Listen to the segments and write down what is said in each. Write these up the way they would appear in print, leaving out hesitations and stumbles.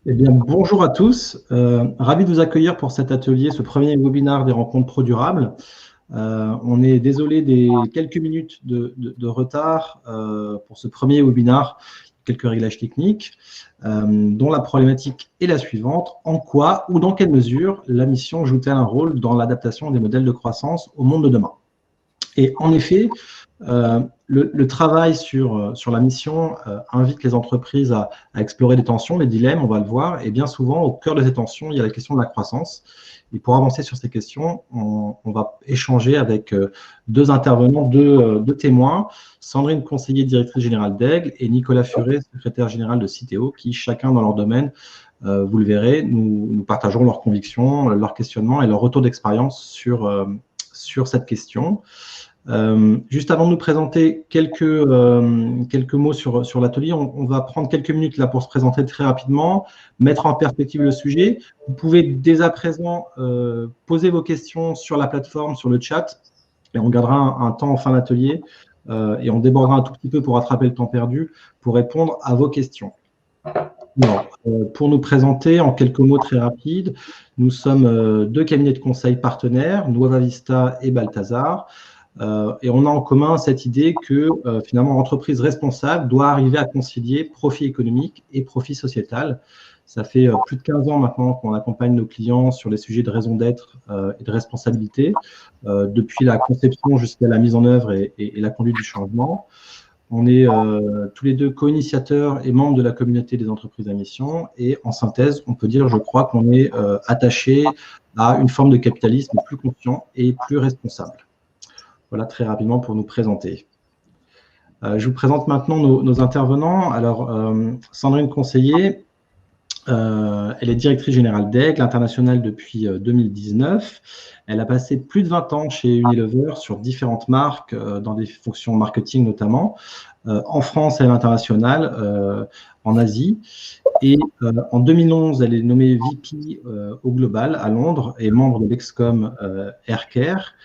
Eh bien, bonjour à tous. Ravi de vous accueillir pour cet atelier, ce premier webinaire des rencontres pro-durables. On est désolé des quelques minutes de retard pour ce premier webinaire, quelques réglages techniques, dont la problématique est la suivante. En quoi ou dans quelle mesure la mission joue-t-elle un rôle dans l'adaptation des modèles de croissance au monde de demain? Et en effet, le travail sur la mission invite les entreprises à explorer des tensions, les dilemmes, on va le voir, et bien souvent, au cœur de ces tensions, il y a la question de la croissance. Et pour avancer sur ces questions, on va échanger avec deux intervenants, deux témoins, Sandrine Conseiller, directrice générale d'Aigle, et Nicolas Furet, secrétaire général de Citeo, qui, chacun dans leur domaine, vous le verrez, nous partageront leurs convictions, leurs questionnements et leur retour d'expérience sur cette question. Juste avant de nous présenter quelques mots sur l'atelier, on va prendre quelques minutes là pour se présenter très rapidement, mettre en perspective le sujet. Vous pouvez dès à présent poser vos questions sur la plateforme, sur le chat, et on gardera un temps en fin d'atelier et on débordera un tout petit peu pour rattraper le temps perdu pour répondre à vos questions. Alors, pour nous présenter en quelques mots très rapides, nous sommes deux cabinets de conseil partenaires, Nuova Vista et Balthazar. Et on a en commun cette idée que finalement l'entreprise responsable doit arriver à concilier profit économique et profit sociétal. Ça fait plus de 15 ans maintenant qu'on accompagne nos clients sur les sujets de raison d'être et de responsabilité, depuis la conception jusqu'à la mise en œuvre et la conduite du changement. On est tous les deux co-initiateurs et membres de la communauté des entreprises à mission. Et en synthèse, on peut dire, je crois, qu'on est attaché à une forme de capitalisme plus conscient et plus responsable. Voilà, très rapidement pour nous présenter. Je vous présente maintenant nos intervenants. Alors, Sandrine Conseiller, elle est directrice générale d'Aigle International depuis 2019. Elle a passé plus de 20 ans chez Unilever sur différentes marques, dans des fonctions marketing notamment, en France et à l'international, en Asie. Et en 2011, elle est nommée VP au Global à Londres et membre de l'Excom Aircare.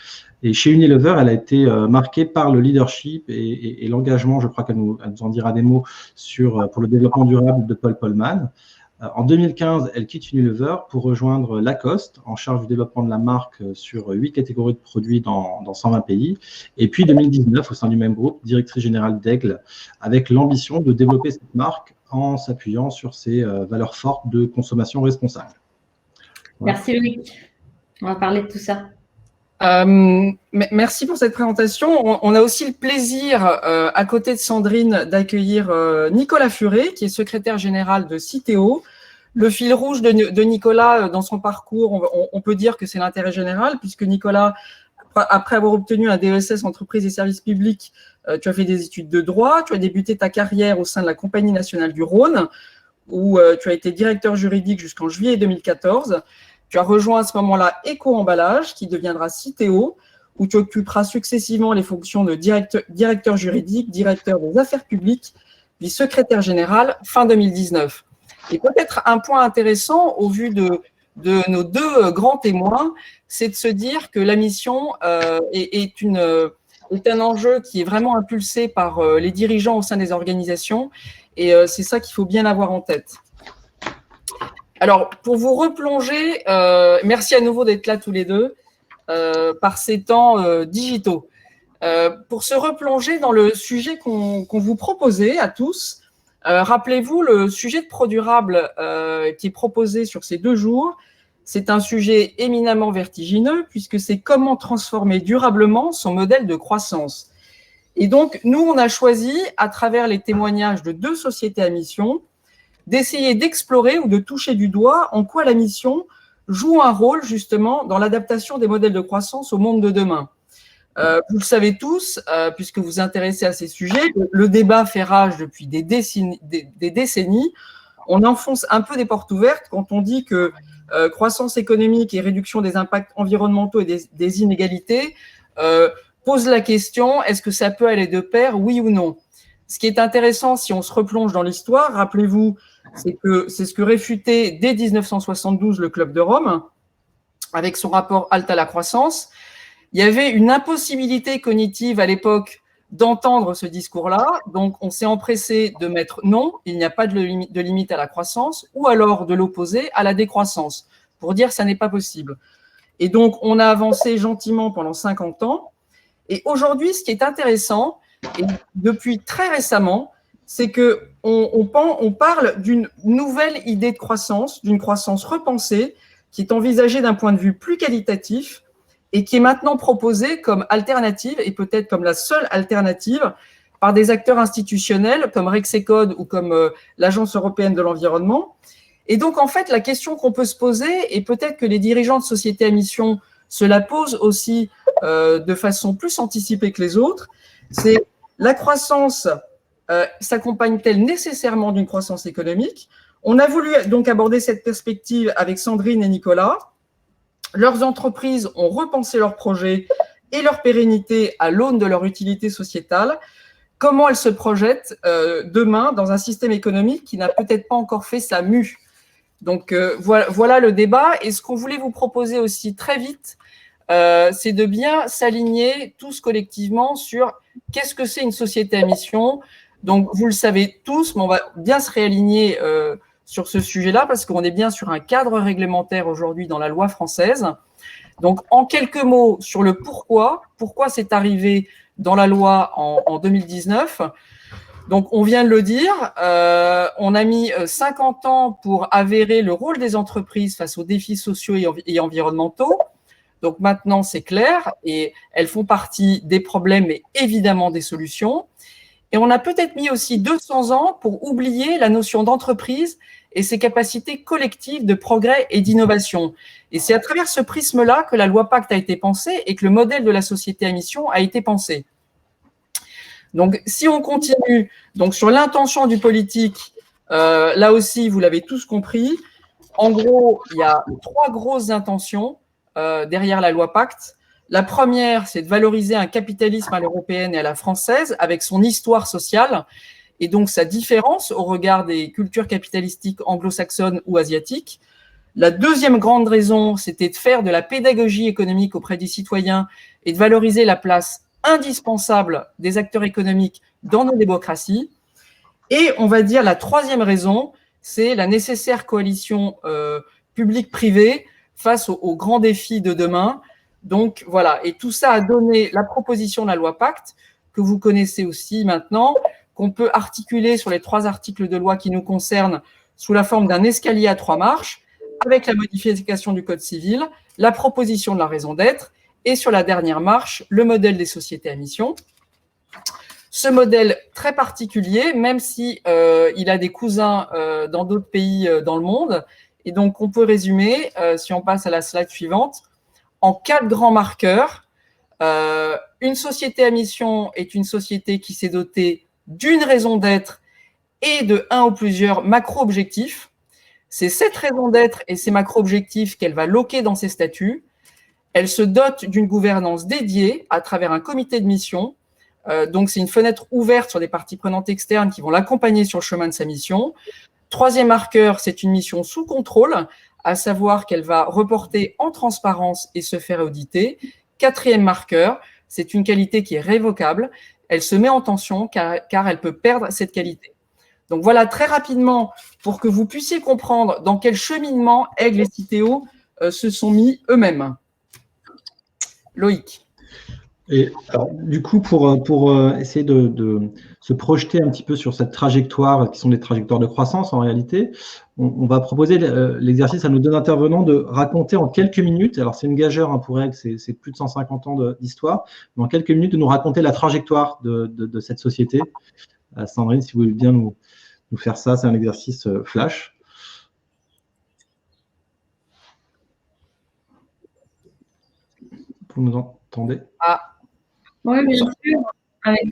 Et chez Unilever, elle a été marquée par le leadership et l'engagement, je crois qu'elle nous en dira des mots, pour le développement durable de Paul Polman. En 2015, elle quitte Unilever pour rejoindre Lacoste, en charge du développement de la marque sur 8 catégories de produits dans 120 pays. Et puis 2019, au sein du même groupe, directrice générale d'Aigle, avec l'ambition de développer cette marque en s'appuyant sur ses valeurs fortes de consommation responsable. Voilà. Merci Loïc. On va parler de tout ça. Merci pour cette présentation. On a aussi le plaisir, à côté de Sandrine, d'accueillir Nicolas Furet, qui est secrétaire général de Citeo. Le fil rouge de Nicolas dans son parcours, on peut dire que c'est l'intérêt général, puisque Nicolas, après avoir obtenu un DESS entreprise et services publics, tu as fait des études de droit, tu as débuté ta carrière au sein de la Compagnie nationale du Rhône, où tu as été directeur juridique jusqu'en juillet 2014. Tu as rejoint à ce moment-là Eco-Emballage, qui deviendra Citeo, où tu occuperas successivement les fonctions de directeur juridique, directeur des affaires publiques, puis secrétaire général fin 2019. Et peut-être un point intéressant au vu de nos deux grands témoins, c'est de se dire que la mission est un enjeu qui est vraiment impulsé par les dirigeants au sein des organisations, et c'est ça qu'il faut bien avoir en tête. Alors, pour vous replonger, merci à nouveau d'être là tous les deux, par ces temps digitaux. Pour se replonger dans le sujet qu'on vous proposait à tous, rappelez-vous le sujet de ProDurable qui est proposé sur ces 2 jours. C'est un sujet éminemment vertigineux puisque c'est comment transformer durablement son modèle de croissance. Et donc, nous, on a choisi, à travers les témoignages de 2 sociétés à mission, d'essayer d'explorer ou de toucher du doigt en quoi la mission joue un rôle justement dans l'adaptation des modèles de croissance au monde de demain. Vous le savez tous, puisque vous vous intéressez à ces sujets, le débat fait rage depuis des décennies. On enfonce un peu des portes ouvertes quand on dit que croissance économique et réduction des impacts environnementaux et des inégalités pose la question, est-ce que ça peut aller de pair, oui ou non? Ce qui est intéressant, si on se replonge dans l'histoire, rappelez-vous, c'est ce que réfutait dès 1972 le Club de Rome, avec son rapport Halte à la croissance. Il y avait une impossibilité cognitive à l'époque d'entendre ce discours-là. Donc, on s'est empressé de mettre non, il n'y a pas de limite à la croissance, ou alors de l'opposer à la décroissance, pour dire ça n'est pas possible. Et donc, on a avancé gentiment pendant 50 ans. Et aujourd'hui, ce qui est intéressant, et depuis très récemment, c'est qu'on parle d'une nouvelle idée de croissance, d'une croissance repensée, qui est envisagée d'un point de vue plus qualitatif et qui est maintenant proposée comme alternative, et peut-être comme la seule alternative, par des acteurs institutionnels comme Rexecode ou comme l'Agence européenne de l'environnement. Et donc, en fait, la question qu'on peut se poser, et peut-être que les dirigeants de sociétés à mission se la posent aussi de façon plus anticipée que les autres, c'est la croissance s'accompagne-t-elle nécessairement d'une croissance économique? On a voulu donc aborder cette perspective avec Sandrine et Nicolas. Leurs entreprises ont repensé leurs projets et leur pérennité à l'aune de leur utilité sociétale. Comment elles se projettent demain dans un système économique qui n'a peut-être pas encore fait sa mue? Donc, voilà le débat. Et ce qu'on voulait vous proposer aussi très vite, c'est de bien s'aligner tous collectivement sur qu'est-ce que c'est une société à mission. Donc, vous le savez tous, mais on va bien se réaligner sur ce sujet-là parce qu'on est bien sur un cadre réglementaire aujourd'hui dans la loi française. Donc, en quelques mots sur le pourquoi c'est arrivé dans la loi en 2019. Donc, on vient de le dire, on a mis 50 ans pour avérer le rôle des entreprises face aux défis sociaux et environnementaux. Donc, maintenant, c'est clair et elles font partie des problèmes et évidemment des solutions. Et on a peut-être mis aussi 200 ans pour oublier la notion d'entreprise et ses capacités collectives de progrès et d'innovation. Et c'est à travers ce prisme-là que la loi Pacte a été pensée et que le modèle de la société à mission a été pensé. Donc, si on continue donc sur l'intention du politique, là aussi, vous l'avez tous compris. En gros, il y a 3 grosses intentions derrière la loi Pacte. La première, c'est de valoriser un capitalisme à l'européenne et à la française avec son histoire sociale et donc sa différence au regard des cultures capitalistiques anglo-saxonnes ou asiatiques. La deuxième grande raison, c'était de faire de la pédagogie économique auprès des citoyens et de valoriser la place indispensable des acteurs économiques dans nos démocraties. Et on va dire la troisième raison, c'est la nécessaire coalition publique-privée face aux grands défis de demain. Donc voilà, et tout ça a donné la proposition de la loi Pacte, que vous connaissez aussi maintenant, qu'on peut articuler sur les 3 articles de loi qui nous concernent sous la forme d'un escalier à 3 marches, avec la modification du Code civil, la proposition de la raison d'être, et sur la dernière marche, le modèle des sociétés à mission. Ce modèle très particulier, même si il a des cousins dans d'autres pays dans le monde, et donc on peut résumer, si on passe à la slide suivante, en 4 grands marqueurs. Une société à mission est une société qui s'est dotée d'une raison d'être et de un ou plusieurs macro-objectifs. C'est cette raison d'être et ces macro-objectifs qu'elle va loquer dans ses statuts. Elle se dote d'une gouvernance dédiée à travers un comité de mission. Donc, c'est une fenêtre ouverte sur des parties prenantes externes qui vont l'accompagner sur le chemin de sa mission. 3e marqueur, c'est une mission sous contrôle, à savoir qu'elle va reporter en transparence et se faire auditer. 4e marqueur, c'est une qualité qui est révocable. Elle se met en tension car elle peut perdre cette qualité. Donc voilà, très rapidement, pour que vous puissiez comprendre dans quel cheminement Aigle et Citeo se sont mis eux-mêmes. Loïc. Et alors, du coup, pour essayer de se projeter un petit peu sur cette trajectoire, qui sont des trajectoires de croissance en réalité, on va proposer l'exercice à nos 2 intervenants de raconter en quelques minutes, alors c'est une gageure hein, pour Aigle, c'est plus de 150 ans d'histoire, mais en quelques minutes de nous raconter la trajectoire de cette société. Sandrine, si vous voulez bien nous faire ça, c'est un exercice flash. Vous nous entendez? Oui, bien sûr. Avec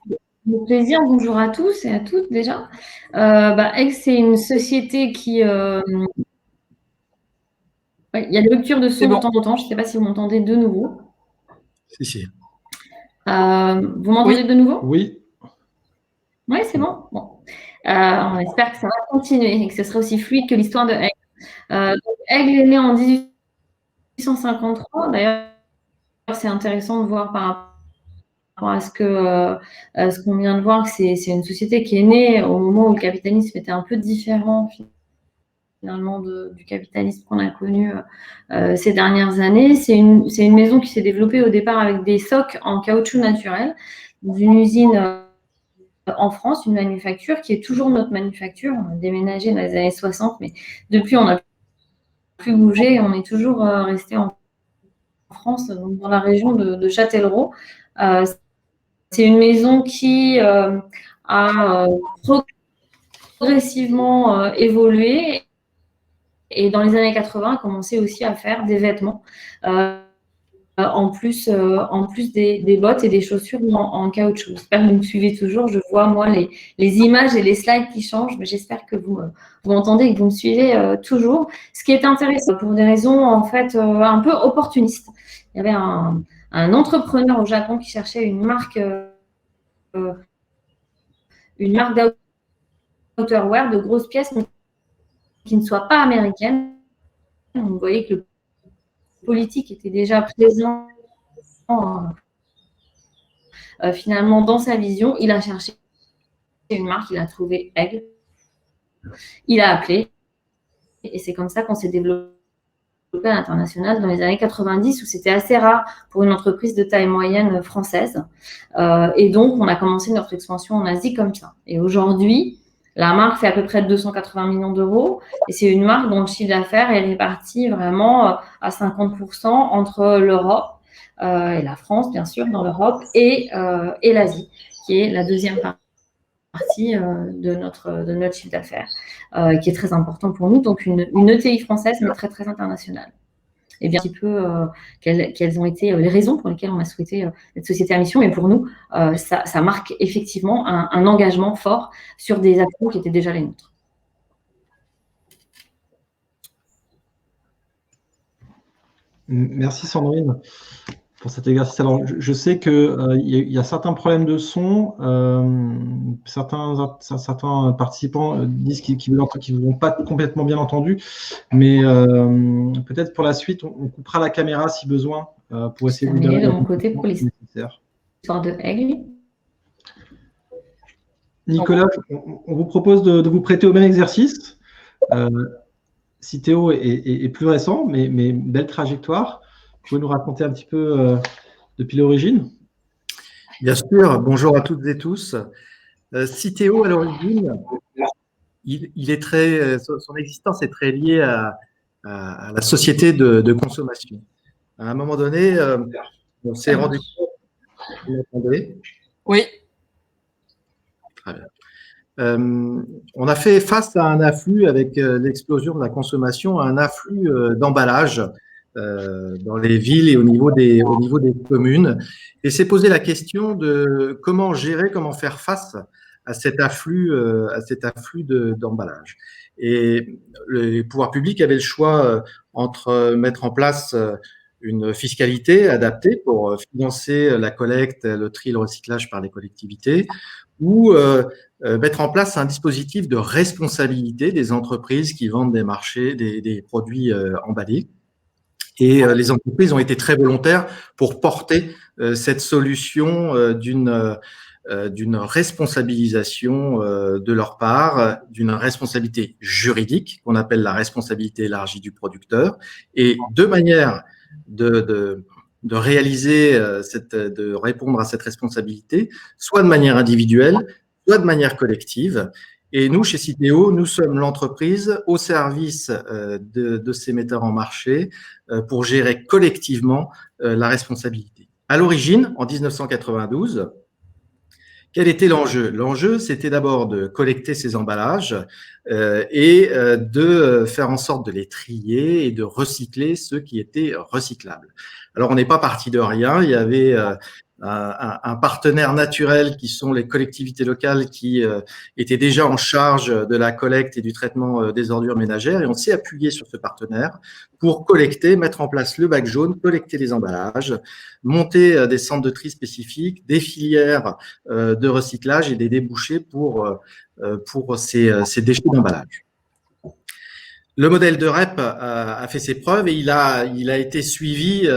plaisir. Bonjour à tous et à toutes déjà. Aigle, c'est une société qui… il y a des ruptures de son de temps en temps. Je ne sais pas si vous m'entendez de nouveau. Si. Vous m'entendez de nouveau? Oui. Oui, c'est bon. On espère que ça va continuer et que ce sera aussi fluide que l'histoire de Aigle. Aigle est né en 1853. D'ailleurs, c'est intéressant de voir par rapport à ce qu'on vient de voir, que c'est une société qui est née au moment où le capitalisme était un peu différent finalement du capitalisme qu'on a connu ces dernières années. C'est une maison qui s'est développée au départ avec des socs en caoutchouc naturel, dans une usine en France, une manufacture qui est toujours notre manufacture. On a déménagé dans les années 60, mais depuis, on n'a plus bougé. On est toujours resté en France, donc dans la région de Châtellerault. C'est une maison qui a progressivement évolué et dans les années 80 a commencé aussi à faire des vêtements en plus des bottes et des chaussures en caoutchouc. J'espère que vous me suivez toujours. Je vois, moi, les images et les slides qui changent, mais j'espère que vous m'entendez et que vous me suivez toujours. Ce qui est intéressant pour des raisons, en fait, un peu opportunistes. Il y avait un entrepreneur au Japon qui cherchait une marque d'outerwear, de grosses pièces, qui ne soit pas américaine. Vous voyez que le politique était déjà présent finalement dans sa vision. Il a cherché une marque, il a trouvé Aigle, il a appelé et c'est comme ça qu'on s'est développé à l'international dans les années 90 où c'était assez rare pour une entreprise de taille moyenne française et donc on a commencé notre expansion en Asie comme ça. Et aujourd'hui, la marque fait à peu près 280 millions d'euros et c'est une marque dont le chiffre d'affaires est réparti vraiment à 50% entre l'Europe et la France, bien sûr, dans l'Europe et l'Asie, qui est la deuxième partie de notre chiffre d'affaires, qui est très important pour nous. Donc, une ETI française, mais très, très internationale. Et bien un petit peu quelles ont été les raisons pour lesquelles on a souhaité cette société à mission. Et pour nous, ça marque effectivement un engagement fort sur des actions qui étaient déjà les nôtres. Merci Sandrine pour cet exercice. Alors, je sais qu'il y a certains problèmes de son. Certains participants disent qu'ils ne vont pas complètement bien entendu, mais peut-être pour la suite, on coupera la caméra si besoin pour essayer de de mon côté pour l'histoire de Aigle. Nicolas, on vous propose de vous prêter au même exercice. Citeo est plus récent, mais belle trajectoire. Vous pouvez nous raconter un petit peu depuis l'origine? Bien sûr, bonjour à toutes et tous. Citeo, à l'origine, son existence est très liée à la société de consommation. À un moment donné, on s'est rendu compte. Vous m'entendez? Oui. Très bien. On a fait face à un afflux, avec l'explosion de la consommation, à un afflux d'emballage dans les villes et au niveau des communes. Et s'est posé la question de comment gérer, comment faire face à cet afflux d'emballage. Et les pouvoirs publics avaient le choix entre mettre en place une fiscalité adaptée pour financer la collecte, le tri, le recyclage par les collectivités, ou mettre en place un dispositif de responsabilité des entreprises qui vendent des produits emballés. Et les entreprises ont été très volontaires pour porter cette solution d'une responsabilisation de leur part, d'une responsabilité juridique qu'on appelle la responsabilité élargie du producteur, et deux manières de réaliser de répondre à cette responsabilité, soit de manière individuelle, soit de manière collective. Et nous, chez Citeo, nous sommes l'entreprise au service de ces metteurs en marché pour gérer collectivement la responsabilité. À l'origine, en 1992, quel était l'enjeu? L'enjeu, c'était d'abord de collecter ces emballages et de faire en sorte de les trier et de recycler ceux qui étaient recyclables. Alors, on n'est pas parti de rien. Il y avait un partenaire naturel qui sont les collectivités locales qui étaient déjà en charge de la collecte et du traitement des ordures ménagères, et on s'est appuyé sur ce partenaire pour collecter, mettre en place le bac jaune, collecter les emballages, monter des centres de tri spécifiques, des filières de recyclage et des débouchés pour ces déchets d'emballage. Le modèle de REP a fait ses preuves et il a été suivi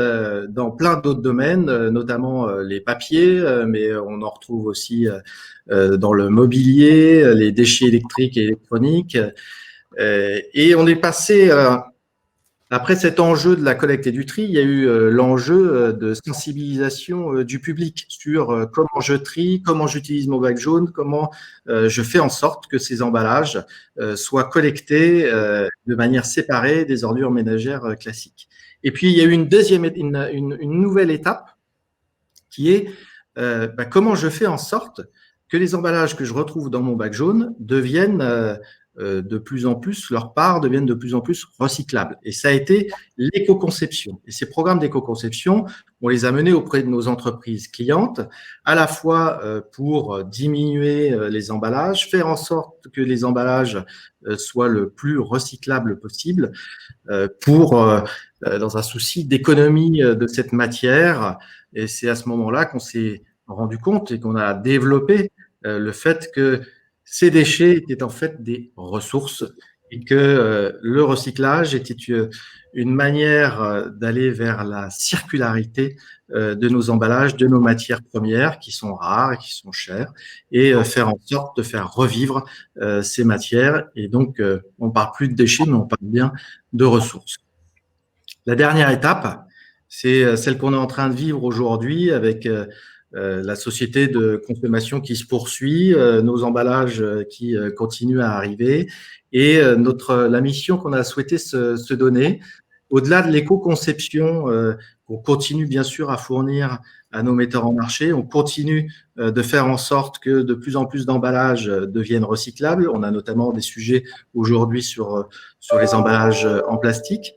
dans plein d'autres domaines, notamment les papiers, mais on en retrouve aussi dans le mobilier, les déchets électriques et électroniques. Et on est passé, après cet enjeu de la collecte et du tri, il y a eu l'enjeu de sensibilisation du public sur comment je trie, comment j'utilise mon bac jaune, comment je fais en sorte que ces emballages soient collectés de manière séparée des ordures ménagères classiques. Et puis, il y a eu une nouvelle étape qui est comment je fais en sorte que les emballages que je retrouve dans mon bac jaune deviennent de plus en plus, leur part deviennent de plus en plus recyclables. Et ça a été l'éco-conception. Et ces programmes d'éco-conception, on les a menés auprès de nos entreprises clientes, à la fois pour diminuer les emballages, faire en sorte que les emballages soient le plus recyclables possible, dans un souci d'économie de cette matière. Et c'est à ce moment-là qu'on s'est rendu compte et qu'on a développé le fait que ces déchets étaient en fait des ressources et que le recyclage était une manière d'aller vers la circularité de nos emballages, de nos matières premières qui sont rares et qui sont chères, et faire en sorte de faire revivre ces matières. Et donc, on ne parle plus de déchets, mais on parle bien de ressources. La dernière étape, c'est celle qu'on est en train de vivre aujourd'hui avec la société de consommation qui se poursuit, nos emballages qui continuent à arriver et la mission qu'on a souhaité se donner, au-delà de l'éco-conception qu'on continue bien sûr à fournir à nos metteurs en marché, on continue de faire en sorte que de plus en plus d'emballages deviennent recyclables. On a notamment des sujets aujourd'hui sur les emballages en plastique.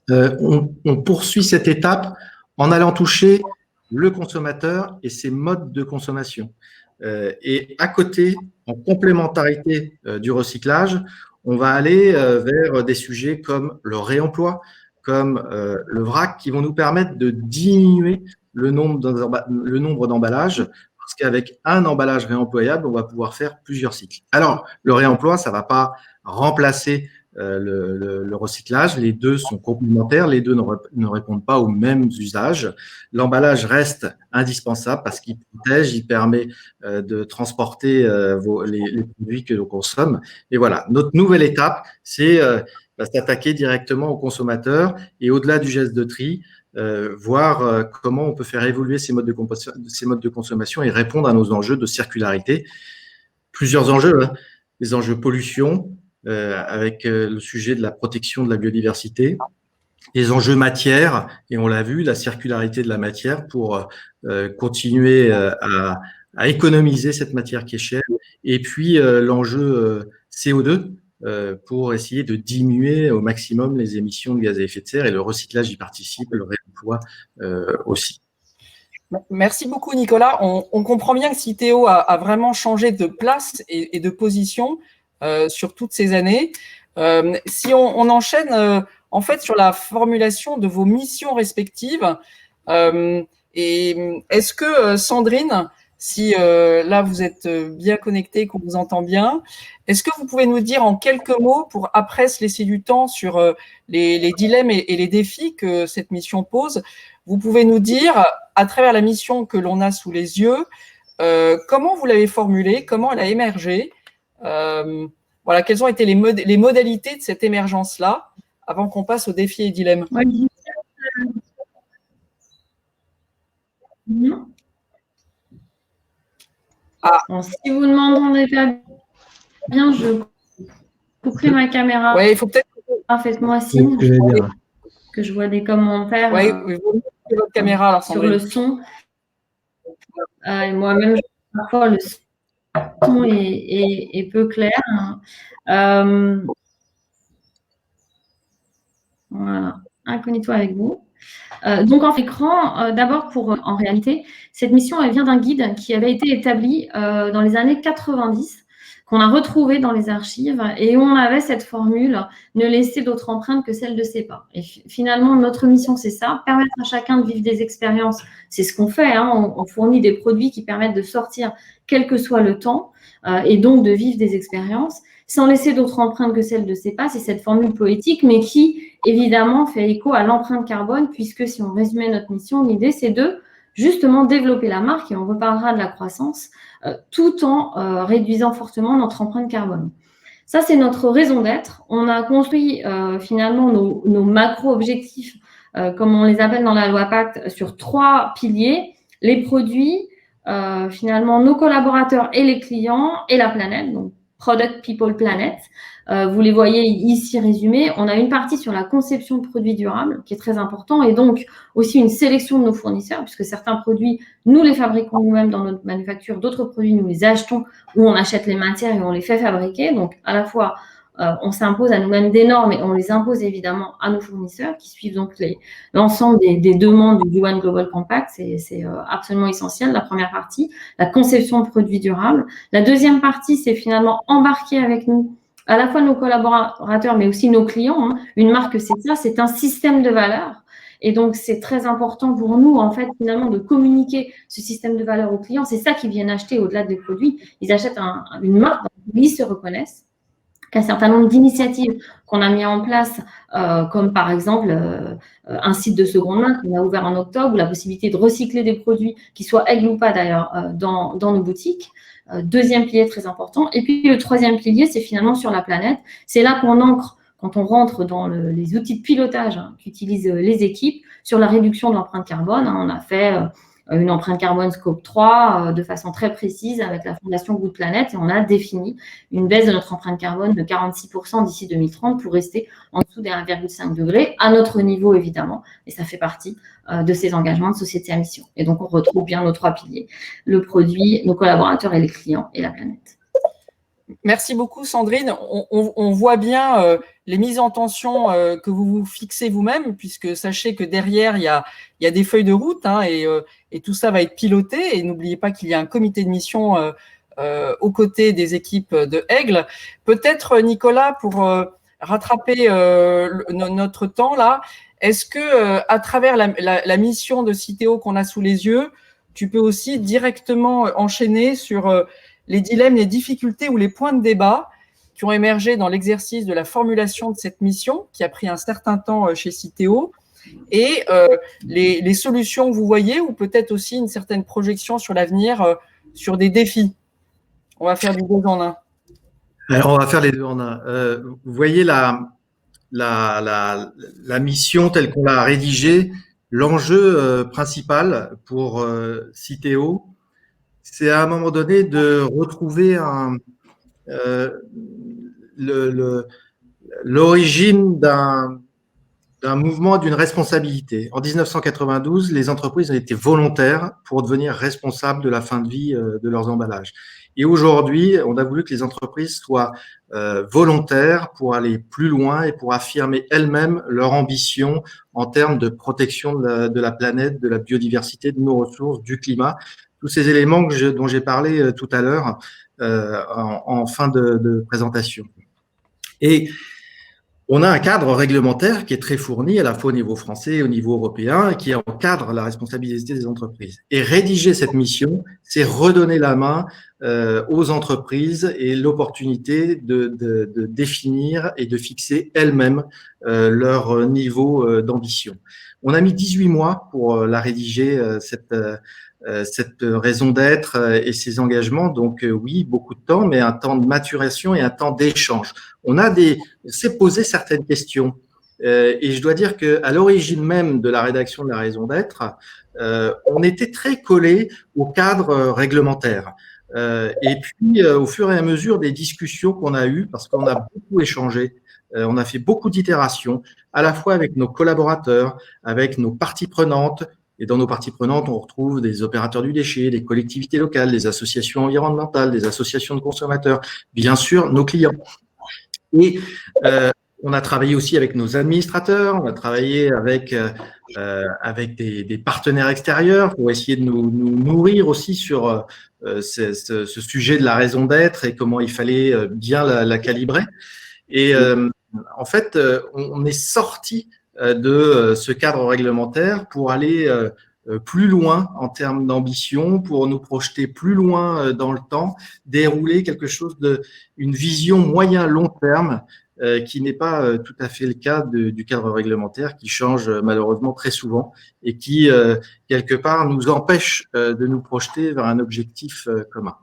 On poursuit cette étape en allant toucher le consommateur et ses modes de consommation. Et à côté, en complémentarité du recyclage, on va aller vers des sujets comme le réemploi, comme le vrac, qui vont nous permettre de diminuer le nombre d'emballages, parce qu'avec un emballage réemployable, on va pouvoir faire plusieurs cycles. Alors, le réemploi, ça ne va pas remplacer le recyclage. Les deux sont complémentaires, les deux ne répondent pas aux mêmes usages. L'emballage reste indispensable parce qu'il protège, il permet de transporter les produits que l'on consomme. Et voilà, notre nouvelle étape, c'est s'attaquer directement aux consommateurs et au-delà du geste de tri, voir comment on peut faire évoluer ces modes de consommation et répondre à nos enjeux de circularité. Plusieurs enjeux, hein. Les enjeux pollution, avec le sujet de la protection de la biodiversité, les enjeux matière, et on l'a vu, la circularité de la matière pour continuer à économiser cette matière qui est chère, et puis l'enjeu CO2 pour essayer de diminuer au maximum les émissions de gaz à effet de serre, et le recyclage y participe, le réemploi aussi. Merci beaucoup, Nicolas. On comprend bien que Citeo a vraiment changé de place et de position sur toutes ces années. Si on enchaîne en fait sur la formulation de vos missions respectives, et est-ce que Sandrine, si là vous êtes bien connectée, qu'on vous entend bien, est-ce que vous pouvez nous dire en quelques mots, pour après se laisser du temps sur les dilemmes et les défis que cette mission pose, vous pouvez nous dire, à travers la mission que l'on a sous les yeux, comment vous l'avez formulée, comment elle a émergé, voilà, quelles ont été les modalités de cette émergence-là, avant qu'on passe aux défis et dilemmes. Oui. Bon, si vous ne m'entendez pas bien, je couperai ma caméra. Oui, il faut peut-être. Faites-moi signe que je vois des commentaires vous votre caméra, alors, sur le son. Moi-même, parfois, le son est peu clair. Voilà, incognito avec vous. Donc, en écran, d'abord, en réalité, cette mission, elle vient d'un guide qui avait été établi dans les années 90, qu'on a retrouvé dans les archives, et on avait cette formule, ne laisser d'autres empreintes que celle de ses pas. Et finalement, notre mission, c'est ça, permettre à chacun de vivre des expériences. C'est ce qu'on fait, hein, on fournit des produits qui permettent de sortir, quel que soit le temps, et donc de vivre des expériences. sans laisser d'autres empreintes que celle de CEPA. C'est cette formule poétique, mais qui, évidemment, fait écho à l'empreinte carbone, puisque si on résumait notre mission, l'idée, c'est de justement développer la marque, et on reparlera de la croissance, tout en réduisant fortement notre empreinte carbone. Ça, c'est notre raison d'être. On a construit finalement nos macro-objectifs, comme on les appelle dans la loi Pacte, sur 3 piliers, les produits, finalement nos collaborateurs et les clients, et la planète, donc Product, People, Planet. Vous les voyez ici résumés. On a une partie sur la conception de produits durables, qui est très important, et donc aussi une sélection de nos fournisseurs, puisque certains produits, nous les fabriquons nous-mêmes dans notre manufacture, d'autres produits, nous les achetons, ou on achète les matières et on les fait fabriquer. Donc, à la fois, on s'impose à nous-mêmes des normes et on les impose évidemment à nos fournisseurs qui suivent donc l'ensemble des demandes du UN Global Compact. C'est absolument essentiel, la première partie, la conception de produits durables. La deuxième partie, c'est finalement embarquer avec nous à la fois nos collaborateurs, mais aussi nos clients. Une marque, c'est ça, c'est un système de valeurs. Et donc, c'est très important pour nous, en fait, finalement, de communiquer ce système de valeurs aux clients. C'est ça qu'ils viennent acheter au-delà des produits. Ils achètent une marque dans laquelle ils se reconnaissent. Un certain nombre d'initiatives qu'on a mis en place, comme par exemple un site de seconde main qu'on a ouvert en octobre, ou la possibilité de recycler des produits, qui soient Aigle ou pas d'ailleurs, dans nos boutiques. Deuxième pilier très important. Et puis le troisième pilier, c'est finalement sur la planète. C'est là qu'on ancre, quand on rentre dans les outils de pilotage qu'utilisent les équipes, sur la réduction de l'empreinte carbone. On a fait une empreinte carbone Scope 3 de façon très précise avec la Fondation Good Planet, et on a défini une baisse de notre empreinte carbone de 46% d'ici 2030 pour rester en dessous des 1,5 degrés, à notre niveau évidemment, et ça fait partie de ces engagements de société à mission. Et donc on retrouve bien nos 3 piliers, le produit, nos collaborateurs et les clients, et la planète. Merci beaucoup Sandrine. On voit bien les mises en tension que vous vous fixez vous-même, puisque sachez que derrière, il y a des feuilles de route, et tout ça va être piloté. Et n'oubliez pas qu'il y a un comité de mission aux côtés des équipes de Aigle. Peut-être, Nicolas, pour rattraper notre temps là, est-ce que à travers la mission de Citeo qu'on a sous les yeux, tu peux aussi directement enchaîner sur les dilemmes, les difficultés ou les points de débat qui ont émergé dans l'exercice de la formulation de cette mission, qui a pris un certain temps chez Citeo, et les solutions que vous voyez, ou peut-être aussi une certaine projection sur l'avenir, sur des défis. On va faire du 2 en 1. Alors, on va faire les 2 en 1. Vous voyez la mission telle qu'on l'a rédigée, l'enjeu principal pour Citeo, c'est à un moment donné de retrouver l'origine d'un mouvement, d'une responsabilité. En 1992, les entreprises ont été volontaires pour devenir responsables de la fin de vie de leurs emballages. Et aujourd'hui, on a voulu que les entreprises soient volontaires pour aller plus loin et pour affirmer elles-mêmes leur ambition en termes de protection de la planète, de la biodiversité, de nos ressources, du climat. Tous ces éléments dont j'ai parlé tout à l'heure en fin de présentation. Et on a un cadre réglementaire qui est très fourni à la fois au niveau français et au niveau européen, qui encadre la responsabilité des entreprises. Et rédiger cette mission, c'est redonner la main aux entreprises et l'opportunité de définir et de fixer elles-mêmes leur niveau d'ambition. On a mis 18 mois pour la rédiger, cette raison d'être et ces engagements. Donc oui, beaucoup de temps, mais un temps de maturation et un temps d'échange. C'est posé certaines questions. Et je dois dire qu'à l'origine même de la rédaction de la raison d'être, on était très collé au cadre réglementaire. Et puis, au fur et à mesure des discussions qu'on a eues, parce qu'on a beaucoup échangé, on a fait beaucoup d'itérations, à la fois avec nos collaborateurs, avec nos parties prenantes. Et dans nos parties prenantes, on retrouve des opérateurs du déchet, des collectivités locales, des associations environnementales, des associations de consommateurs, bien sûr, nos clients. Et on a travaillé aussi avec nos administrateurs, on a travaillé avec des partenaires extérieurs pour essayer de nous nourrir aussi sur ce sujet de la raison d'être et comment il fallait bien la calibrer. Et en fait, on est sorti de ce cadre réglementaire pour aller plus loin en termes d'ambition, pour nous projeter plus loin dans le temps, dérouler quelque chose une vision moyen-long terme qui n'est pas tout à fait le cas du cadre réglementaire qui change malheureusement très souvent et qui, quelque part, nous empêche de nous projeter vers un objectif commun.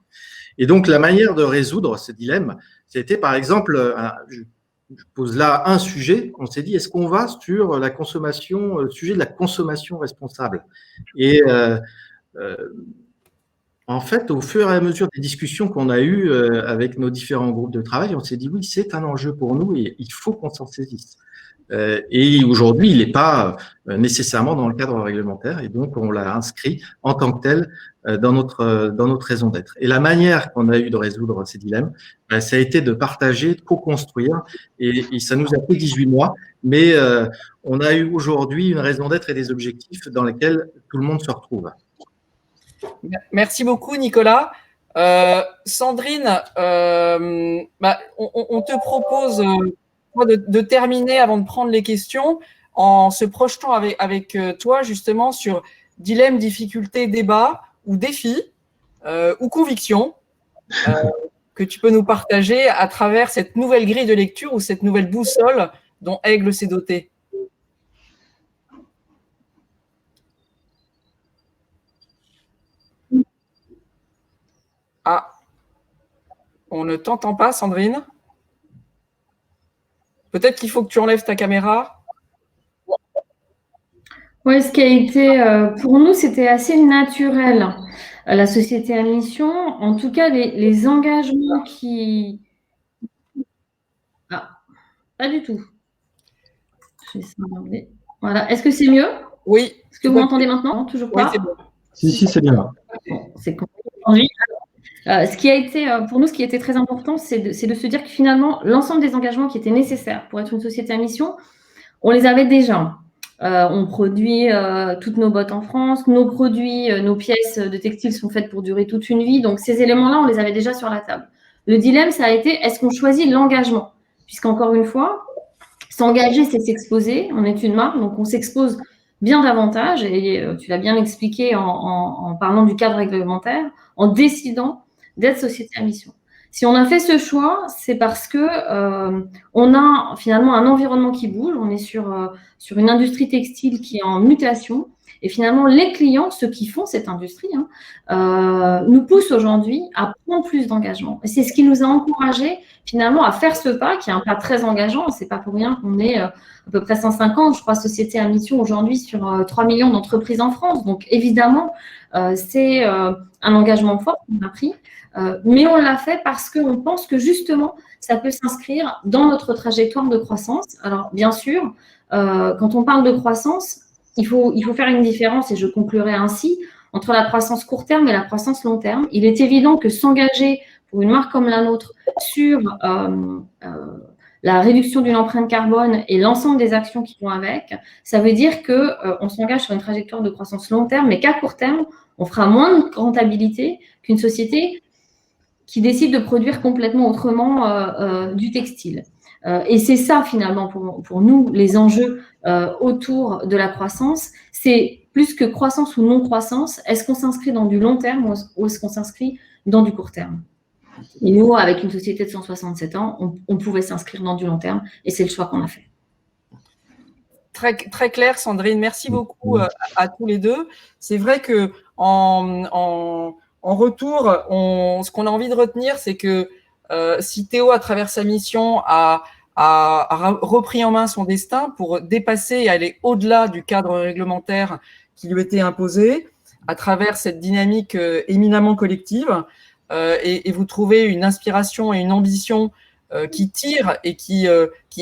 Et donc, la manière de résoudre ce dilemme, c'était par exemple, je pose là un sujet, on s'est dit, est-ce qu'on va sur la consommation, le sujet de la consommation responsable? Et en fait, au fur et à mesure des discussions qu'on a eues avec nos différents groupes de travail, on s'est dit, oui, c'est un enjeu pour nous et il faut qu'on s'en saisisse. Et aujourd'hui, il n'est pas nécessairement dans le cadre réglementaire et donc on l'a inscrit en tant que tel dans notre raison d'être. Et la manière qu'on a eu de résoudre ces dilemmes, ça a été de partager, de co-construire et ça nous a pris 18 mois, mais on a eu aujourd'hui une raison d'être et des objectifs dans lesquels tout le monde se retrouve. Merci beaucoup, Nicolas. Sandrine, on te propose de terminer avant de prendre les questions en se projetant avec toi justement sur dilemme, difficulté, débat ou défi ou conviction que tu peux nous partager à travers cette nouvelle grille de lecture ou cette nouvelle boussole dont Aigle s'est doté. Ah, on ne t'entend pas, Sandrine. Peut-être qu'il faut que tu enlèves ta caméra. Oui, ce qui a été, pour nous, c'était assez naturel. La société à mission, en tout cas, les engagements qui… Ah, pas du tout. Je vais essayer d'enlever. Voilà. Est-ce que c'est mieux? Oui. Est-ce que vous m'entendez maintenant? Non, toujours pas? Oui, c'est bon. Si, c'est bien. Bon, c'est compliqué. Ce qui a été, pour nous, ce qui était très important, c'est de se dire que finalement, l'ensemble des engagements qui étaient nécessaires pour être une société à mission, on les avait déjà. On produit toutes nos bottes en France, nos produits, nos pièces de textile sont faites pour durer toute une vie. Donc, ces éléments-là, on les avait déjà sur la table. Le dilemme, ça a été, est-ce qu'on choisit l'engagement? Puisqu'encore une fois, s'engager, c'est s'exposer. On est une marque, donc on s'expose bien davantage. Et tu l'as bien expliqué en parlant du cadre réglementaire, en décidant d'être société à mission. Si on a fait ce choix, c'est parce que on a finalement un environnement qui bouge, on est sur une industrie textile qui est en mutation, et finalement les clients, ceux qui font cette industrie, nous poussent aujourd'hui à prendre plus d'engagement. Et c'est ce qui nous a encouragés finalement à faire ce pas, qui est un pas très engageant. C'est pas pour rien qu'on est à peu près 150, je crois, sociétés à mission aujourd'hui sur 3 millions d'entreprises en France. Donc évidemment, c'est un engagement fort qu'on a pris. Mais on l'a fait parce qu'on pense que justement, ça peut s'inscrire dans notre trajectoire de croissance. Alors, bien sûr, quand on parle de croissance, il faut faire une différence, et je conclurai ainsi, entre la croissance court terme et la croissance long terme. Il est évident que s'engager pour une marque comme la nôtre sur la réduction d'une empreinte carbone et l'ensemble des actions qui vont avec, ça veut dire qu'on s'engage sur une trajectoire de croissance long terme, mais qu'à court terme, on fera moins de rentabilité qu'une société qui décide de produire complètement autrement du textile. Et c'est ça, finalement, pour nous, les enjeux autour de la croissance. C'est plus que croissance ou non-croissance. Est-ce qu'on s'inscrit dans du long terme ou est-ce qu'on s'inscrit dans du court terme? Et nous, avec une société de 167 ans, on pouvait s'inscrire dans du long terme et c'est le choix qu'on a fait. Très, très clair, Sandrine. Merci beaucoup à tous les deux. C'est vrai que en retour, ce qu'on a envie de retenir, c'est que Citeo, à travers sa mission, a repris en main son destin pour dépasser et aller au-delà du cadre réglementaire qui lui était imposé, à travers cette dynamique éminemment collective. Et vous trouvez une inspiration et une ambition qui tire et qui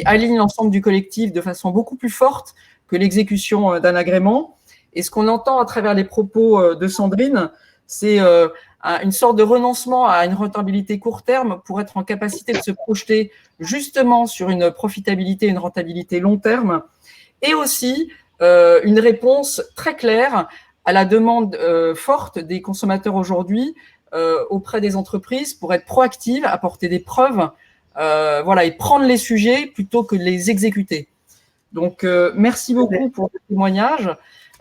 aligne l'ensemble du collectif de façon beaucoup plus forte que l'exécution d'un agrément. Et ce qu'on entend à travers les propos de Sandrine, c'est une sorte de renoncement à une rentabilité court terme pour être en capacité de se projeter justement sur une profitabilité, une rentabilité long terme, et aussi une réponse très claire à la demande forte des consommateurs aujourd'hui auprès des entreprises pour être proactives, apporter des preuves, et prendre les sujets plutôt que de les exécuter. Donc, merci beaucoup pour le témoignage.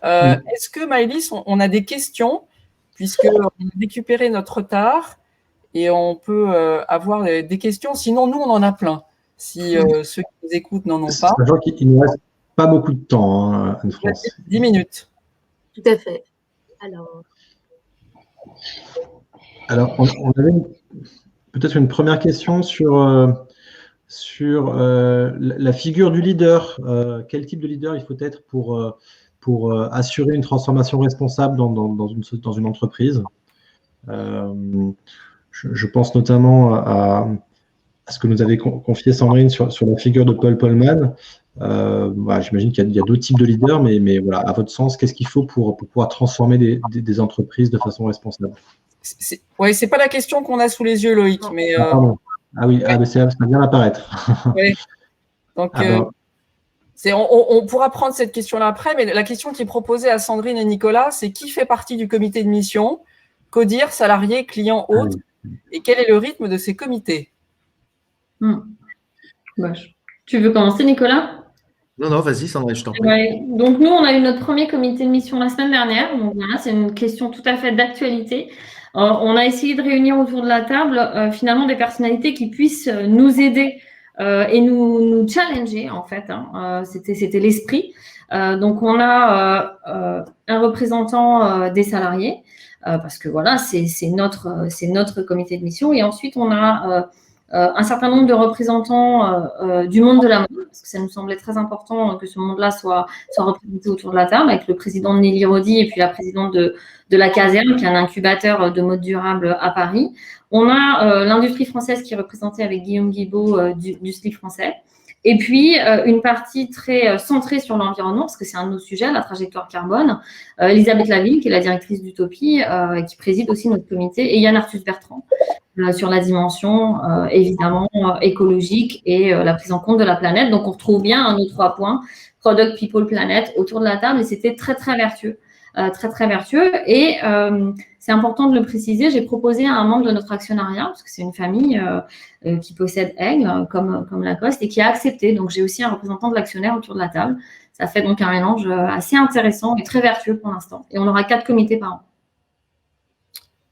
Est-ce que, Maëlys, on a des questions, puisqu'on a récupéré notre retard et on peut avoir des questions. Sinon, nous, on en a plein. Si ceux qui nous écoutent n'en ont pas. Sachant qu'il ne reste pas beaucoup de temps, hein, Anne-France. 10 minutes. Tout à fait. Alors, on avait peut-être une première question sur la figure du leader. Quel type de leader il faut être pour assurer une transformation responsable dans une entreprise. Je pense notamment à ce que nous avait confié Sandrine sur la figure de Paul Polman. J'imagine qu'il y a d'autres types de leaders, mais voilà, à votre sens, qu'est-ce qu'il faut pour pouvoir transformer des entreprises de façon responsable? Oui, c'est pas la question qu'on a sous les yeux, Loïc, mais ah oui, mais ça vient d'apparaître. Ouais. Donc, on pourra prendre cette question-là après, mais la question qui est proposée à Sandrine et Nicolas, c'est qui fait partie du comité de mission, CODIR, salariés, clients, hôtes, et quel est le rythme de ces comités? Tu veux commencer, Nicolas? Non, vas-y, Sandrine, je t'en prie. Ouais. Donc, nous, on a eu notre premier comité de mission la semaine dernière. Donc, voilà, c'est une question tout à fait d'actualité. On a essayé de réunir autour de la table, finalement, des personnalités qui puissent nous aider et nous challenger, en fait. C'était l'esprit. Donc, on a un représentant des salariés, parce que voilà, c'est notre comité de mission. Et ensuite, on a un certain nombre de représentants du monde de la mode, parce que ça nous semblait très important que ce monde-là soit représenté autour de la table, avec le président de Nelly Rodi et puis la présidente de la Caserne, qui est un incubateur de mode durable à Paris. On a l'industrie française qui est représentée avec Guillaume Guibaud du SLIC français. Et puis, une partie très centrée sur l'environnement, parce que c'est un de nos sujets, la trajectoire carbone. Elisabeth Laville, qui est la directrice d'Utopie, qui préside aussi notre comité, et Yann Arthus Bertrand, sur la dimension, évidemment, écologique et la prise en compte de la planète. Donc, on retrouve bien nos 3 points, Product, People, Planet, autour de la table, et c'était très, très vertueux. Très vertueux. Et c'est important de le préciser, j'ai proposé à un membre de notre actionnariat, parce que c'est une famille qui possède Aigle, comme Lacoste, et qui a accepté. Donc, j'ai aussi un représentant de l'actionnaire autour de la table. Ça fait donc un mélange assez intéressant et très vertueux pour l'instant. Et on aura 4 comités par an.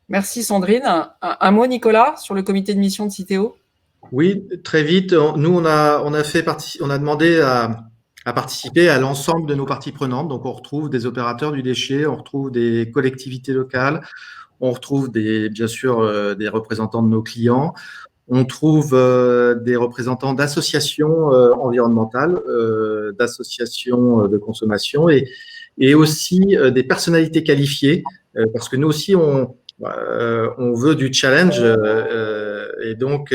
Merci Sandrine. Un mot, Nicolas, sur le comité de mission de Citeo? Oui, très vite. Nous, on a demandé à participer à l'ensemble de nos parties prenantes. Donc, on retrouve des opérateurs du déchet, on retrouve des collectivités locales, on retrouve bien sûr des représentants de nos clients, on trouve des représentants d'associations environnementales, d'associations de consommation et aussi des personnalités qualifiées, parce que nous aussi, on veut du challenge et donc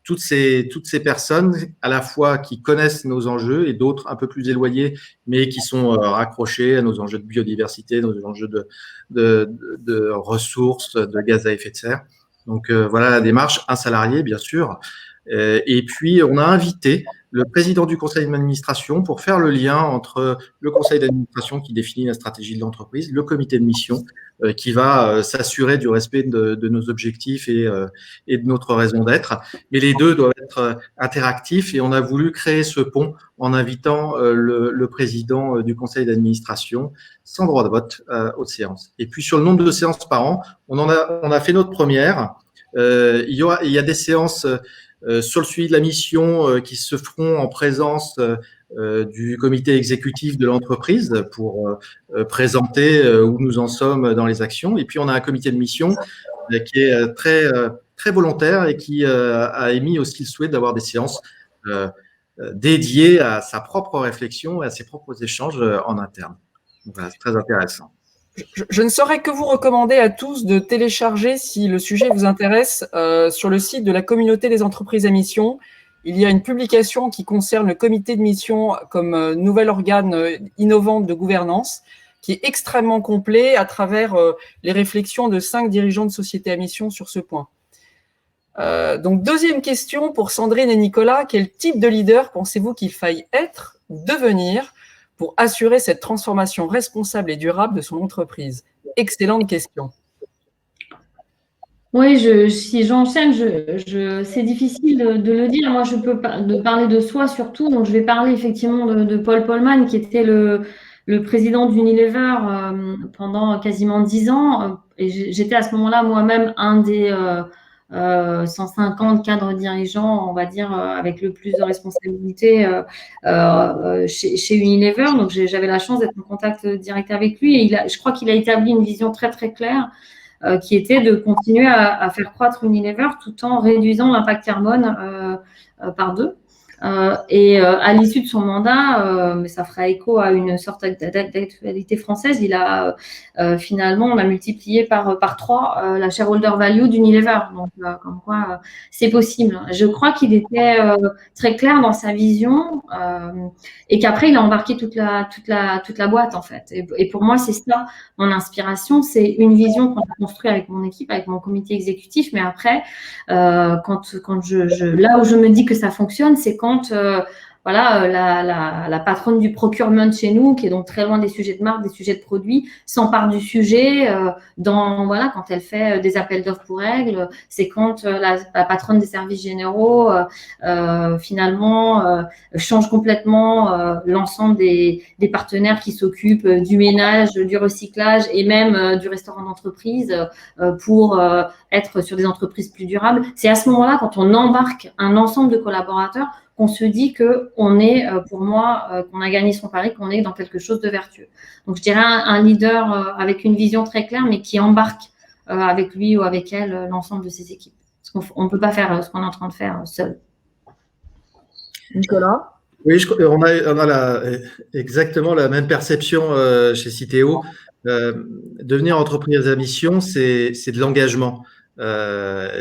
toutes ces personnes, à la fois qui connaissent nos enjeux et d'autres un peu plus éloignés, mais qui sont raccrochés à nos enjeux de biodiversité, nos enjeux de ressources, de gaz à effet de serre. Donc, voilà la démarche, un salarié, bien sûr. Et puis, on a invité le président du conseil d'administration pour faire le lien entre le conseil d'administration qui définit la stratégie de l'entreprise, le comité de mission qui va s'assurer du respect de nos objectifs et de notre raison d'être. Mais les deux doivent être interactifs et on a voulu créer ce pont en invitant le président du conseil d'administration sans droit de vote aux séances. Et puis sur le nombre de séances par an, on a fait notre première. Il y a des séances sur le suivi de la mission qui se feront en présence du comité exécutif de l'entreprise pour présenter où nous en sommes dans les actions. Et puis, on a un comité de mission qui est très volontaire et qui a émis aussi le souhait d'avoir des séances dédiées à sa propre réflexion et à ses propres échanges en interne. Donc, voilà, c'est très intéressant. Je ne saurais que vous recommander à tous de télécharger, si le sujet vous intéresse, sur le site de la communauté des entreprises à mission. Il y a une publication qui concerne le comité de mission comme nouvel organe innovant de gouvernance, qui est extrêmement complet à travers les réflexions de 5 dirigeants de sociétés à mission sur ce point. Donc, deuxième question pour Sandrine et Nicolas. Quel type de leader pensez-vous qu'il faille être, devenir, pour assurer cette transformation responsable et durable de son entreprise? Excellente question. Oui, si j'enchaîne, c'est difficile de le dire. Moi, je peux parler de soi surtout. Donc, je vais parler effectivement de Paul Polman, qui était le président d'Unilever pendant quasiment 10 ans. Et j'étais à ce moment-là moi-même un des 150 cadres dirigeants, on va dire, avec le plus de responsabilités chez Unilever. Donc, j'avais la chance d'être en contact direct avec lui. Et je crois qu'il a établi une vision très, très claire qui était de continuer à faire croître Unilever tout en réduisant l'impact carbone par 2. Et à l'issue de son mandat, mais ça fera écho à une sorte d'actualité française, finalement, on a multiplié par 3 la shareholder value d'Unilever. Donc, comme quoi, c'est possible. Je crois qu'il était très clair dans sa vision et qu'après, il a embarqué toute la boîte, en fait. Et pour moi, c'est ça, mon inspiration. C'est une vision qu'on a construite avec mon équipe, avec mon comité exécutif. Mais après, là où je me dis que ça fonctionne, c'est quand la patronne du procurement chez nous, qui est donc très loin des sujets de marque, des sujets de produits, s'empare du sujet quand elle fait des appels d'offres pour règles. C'est quand la patronne des services généraux finalement change complètement l'ensemble des partenaires qui s'occupent du ménage, du recyclage et même du restaurant d'entreprise pour être sur des entreprises plus durables. C'est à ce moment-là, quand on embarque un ensemble de collaborateurs, qu'on se dit qu'on est, pour moi, qu'on a gagné son pari, qu'on est dans quelque chose de vertueux. Donc, je dirais un leader avec une vision très claire, mais qui embarque avec lui ou avec elle l'ensemble de ses équipes. Parce qu'on ne peut pas faire ce qu'on est en train de faire seul. Nicolas? Oui, on a exactement la même perception chez Citeo. Devenir entreprise à mission, c'est de l'engagement.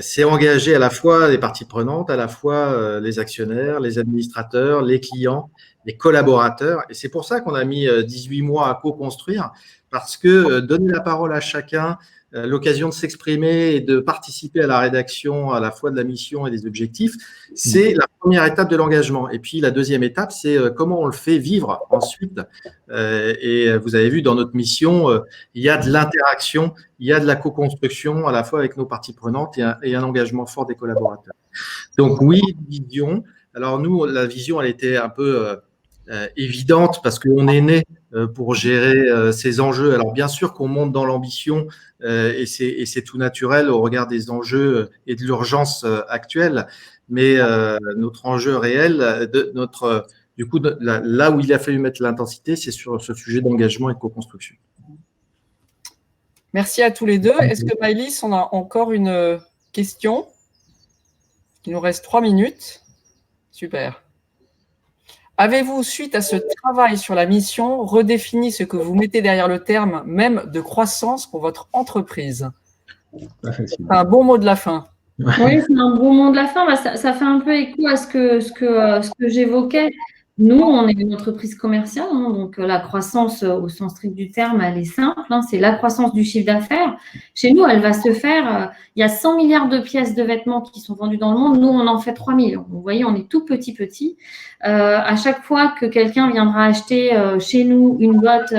C'est engager à la fois les parties prenantes, à la fois les actionnaires, les administrateurs, les clients, les collaborateurs. Et c'est pour ça qu'on a mis 18 mois à co-construire, parce que donner la parole à chacun, l'occasion de s'exprimer et de participer à la rédaction à la fois de la mission et des objectifs, c'est la première étape de l'engagement. Et puis la deuxième étape, c'est comment on le fait vivre ensuite. Et vous avez vu dans notre mission, il y a de l'interaction, il y a de la co-construction à la fois avec nos parties prenantes et un engagement fort des collaborateurs. Donc oui, vision. Alors nous, la vision, elle était un peu évidente parce qu'on est né pour gérer ces enjeux. Alors bien sûr qu'on monte dans l'ambition et c'est tout naturel au regard des enjeux et de l'urgence actuelle, mais notre enjeu réel, là où il a fallu mettre l'intensité, c'est sur ce sujet d'engagement et de co-construction. Merci à tous les deux. Est-ce que Maëlys, on a encore une question? Il nous reste 3 minutes. Super. Avez-vous, suite à ce travail sur la mission, redéfini ce que vous mettez derrière le terme même de croissance pour votre entreprise? Un bon mot de la fin. Oui, c'est un bon mot de la fin. Ça fait un peu écho à ce que j'évoquais. Nous, on est une entreprise commerciale, donc la croissance au sens strict du terme, elle est simple, c'est la croissance du chiffre d'affaires. Chez nous, elle va se faire, il y a 100 milliards de pièces de vêtements qui sont vendues dans le monde, nous, on en fait 3 millions. Vous voyez, on est tout petit. À chaque fois que quelqu'un viendra acheter chez nous une botte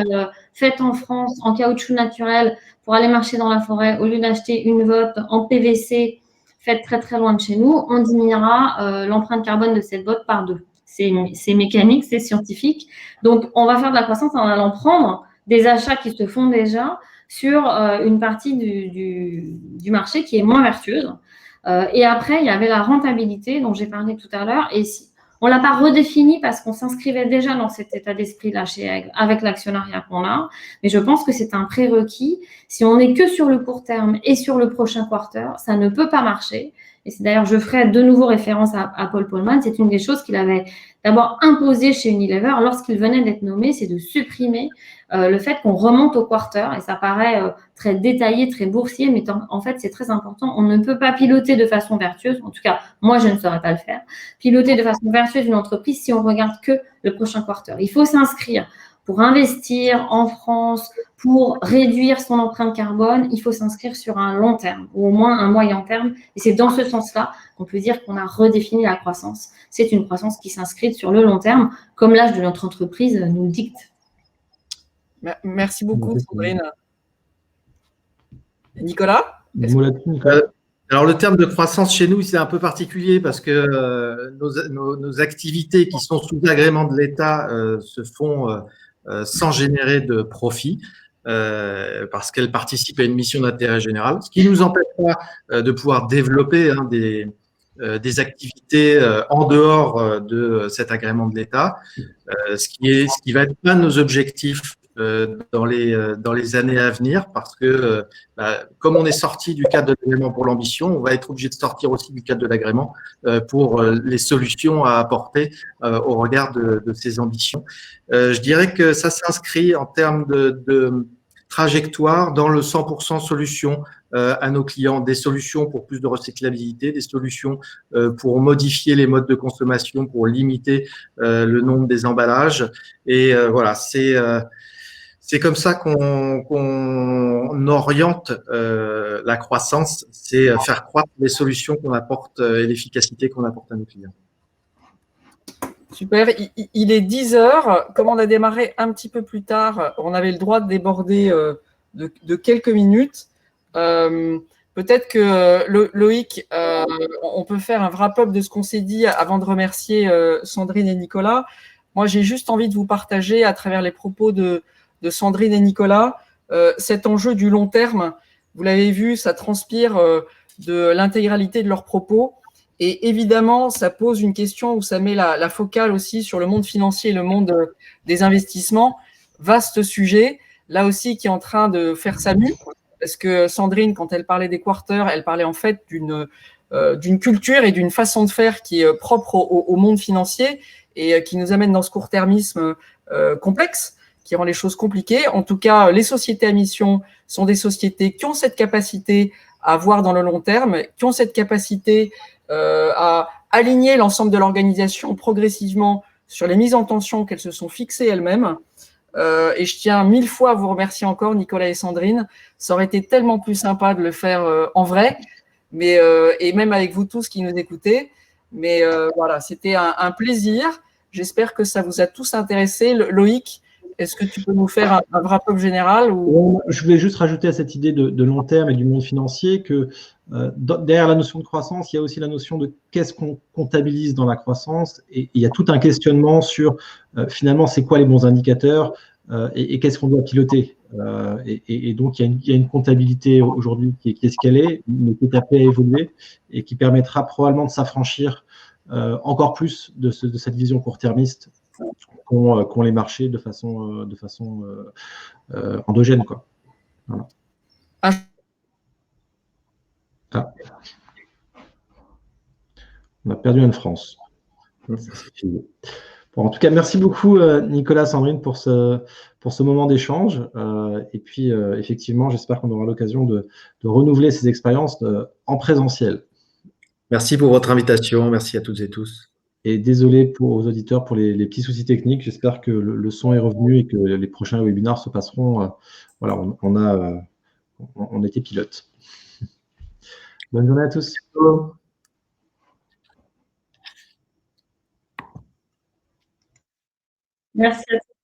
faite en France, en caoutchouc naturel, pour aller marcher dans la forêt, au lieu d'acheter une botte en PVC faite très très loin de chez nous, on diminuera l'empreinte carbone de cette botte par 2. C'est mécanique, c'est scientifique. Donc, on va faire de la croissance en allant prendre des achats qui se font déjà sur une partie du marché qui est moins vertueuse. Et après, il y avait la rentabilité dont j'ai parlé tout à l'heure. Et on ne l'a pas redéfini parce qu'on s'inscrivait déjà dans cet état d'esprit-là chez Aigle avec l'actionnariat qu'on a. Mais je pense que c'est un prérequis. Si on n'est que sur le court terme et sur le prochain quarter, ça ne peut pas marcher. Et c'est d'ailleurs, je ferai de nouveau référence à Paul Polman. C'est une des choses qu'il avait d'abord imposé chez Unilever lorsqu'il venait d'être nommé, c'est de supprimer le fait qu'on remonte au quarter. Et ça paraît très détaillé, très boursier, mais en fait, c'est très important. On ne peut pas piloter de façon vertueuse. En tout cas, moi, je ne saurais pas le faire. Piloter de façon vertueuse une entreprise si on regarde que le prochain quarter. Il faut s'inscrire. Pour investir en France, pour réduire son empreinte carbone, il faut s'inscrire sur un long terme, ou au moins un moyen terme. Et c'est dans ce sens-là qu'on peut dire qu'on a redéfini la croissance. C'est une croissance qui s'inscrit sur le long terme, comme l'âge de notre entreprise nous le dicte. Merci beaucoup, Sandrine. Nicolas? Alors, le terme de croissance chez nous, c'est un peu particulier parce que nos activités qui sont sous agrément de l'État se font sans générer de profit, parce qu'elle participe à une mission d'intérêt général, ce qui ne nous empêche pas de pouvoir développer des activités en dehors de cet agrément de l'État, ce qui va être un de nos objectifs dans les années à venir, parce que comme on est sorti du cadre de l'agrément pour l'ambition, on va être obligé de sortir aussi du cadre de l'agrément pour les solutions à apporter au regard de ces ambitions. Je dirais que ça s'inscrit en termes de trajectoire dans le 100% solution à nos clients, des solutions pour plus de recyclabilité, des solutions pour modifier les modes de consommation, pour limiter le nombre des emballages. Et voilà, c'est comme ça qu'on oriente la croissance, c'est faire croître les solutions qu'on apporte et l'efficacité qu'on apporte à nos clients. Super, il est 10 heures. Comme on a démarré un petit peu plus tard, on avait le droit de déborder de quelques minutes. Peut-être que Loïc, on peut faire un wrap-up de ce qu'on s'est dit avant de remercier Sandrine et Nicolas. Moi, j'ai juste envie de vous partager à travers les propos de Sandrine et Nicolas cet enjeu du long terme. Vous l'avez vu, ça transpire de l'intégralité de leurs propos. Et évidemment, ça pose une question où ça met la focale aussi sur le monde financier et le monde des investissements. Vaste sujet, là aussi, qui est en train de faire sa mue. Parce que Sandrine, quand elle parlait des quarters, elle parlait en fait d'une culture et d'une façon de faire qui est propre au monde financier et qui nous amène dans ce court-termisme complexe, qui rend les choses compliquées. En tout cas, les sociétés à mission sont des sociétés qui ont cette capacité à voir dans le long terme, qui ont cette capacité à aligner l'ensemble de l'organisation progressivement sur les mises en tension qu'elles se sont fixées elles-mêmes. Et je tiens 1000 fois à vous remercier encore, Nicolas et Sandrine. Ça aurait été tellement plus sympa de le faire en vrai, mais, et même avec vous tous qui nous écoutez. Mais voilà, c'était un plaisir. J'espère que ça vous a tous intéressé. Loïc, est-ce que tu peux nous faire un wrap-up général ou... Je voulais juste rajouter à cette idée de long terme et du monde financier que derrière la notion de croissance, il y a aussi la notion de qu'est-ce qu'on comptabilise dans la croissance. Et il y a tout un questionnement sur finalement c'est quoi les bons indicateurs et qu'est-ce qu'on doit piloter. Et donc il y a une comptabilité aujourd'hui qui est ce qu'elle est, mais qui est appelée à évoluer et qui permettra probablement de s'affranchir encore plus de cette vision court-termiste qu'ont les marchés de façon endogène, quoi. Voilà. Ah. On a perdu Anne-France. Bon, en tout cas, merci beaucoup Nicolas, Sandrine pour ce moment d'échange. Et puis, effectivement, j'espère qu'on aura l'occasion de renouveler ces expériences en présentiel. Merci pour votre invitation. Merci à toutes et tous. Et désolé aux auditeurs pour les petits soucis techniques. J'espère que le son est revenu et que les prochains webinaires se passeront. Voilà, on était pilote. Bonne journée à tous. Merci à tous.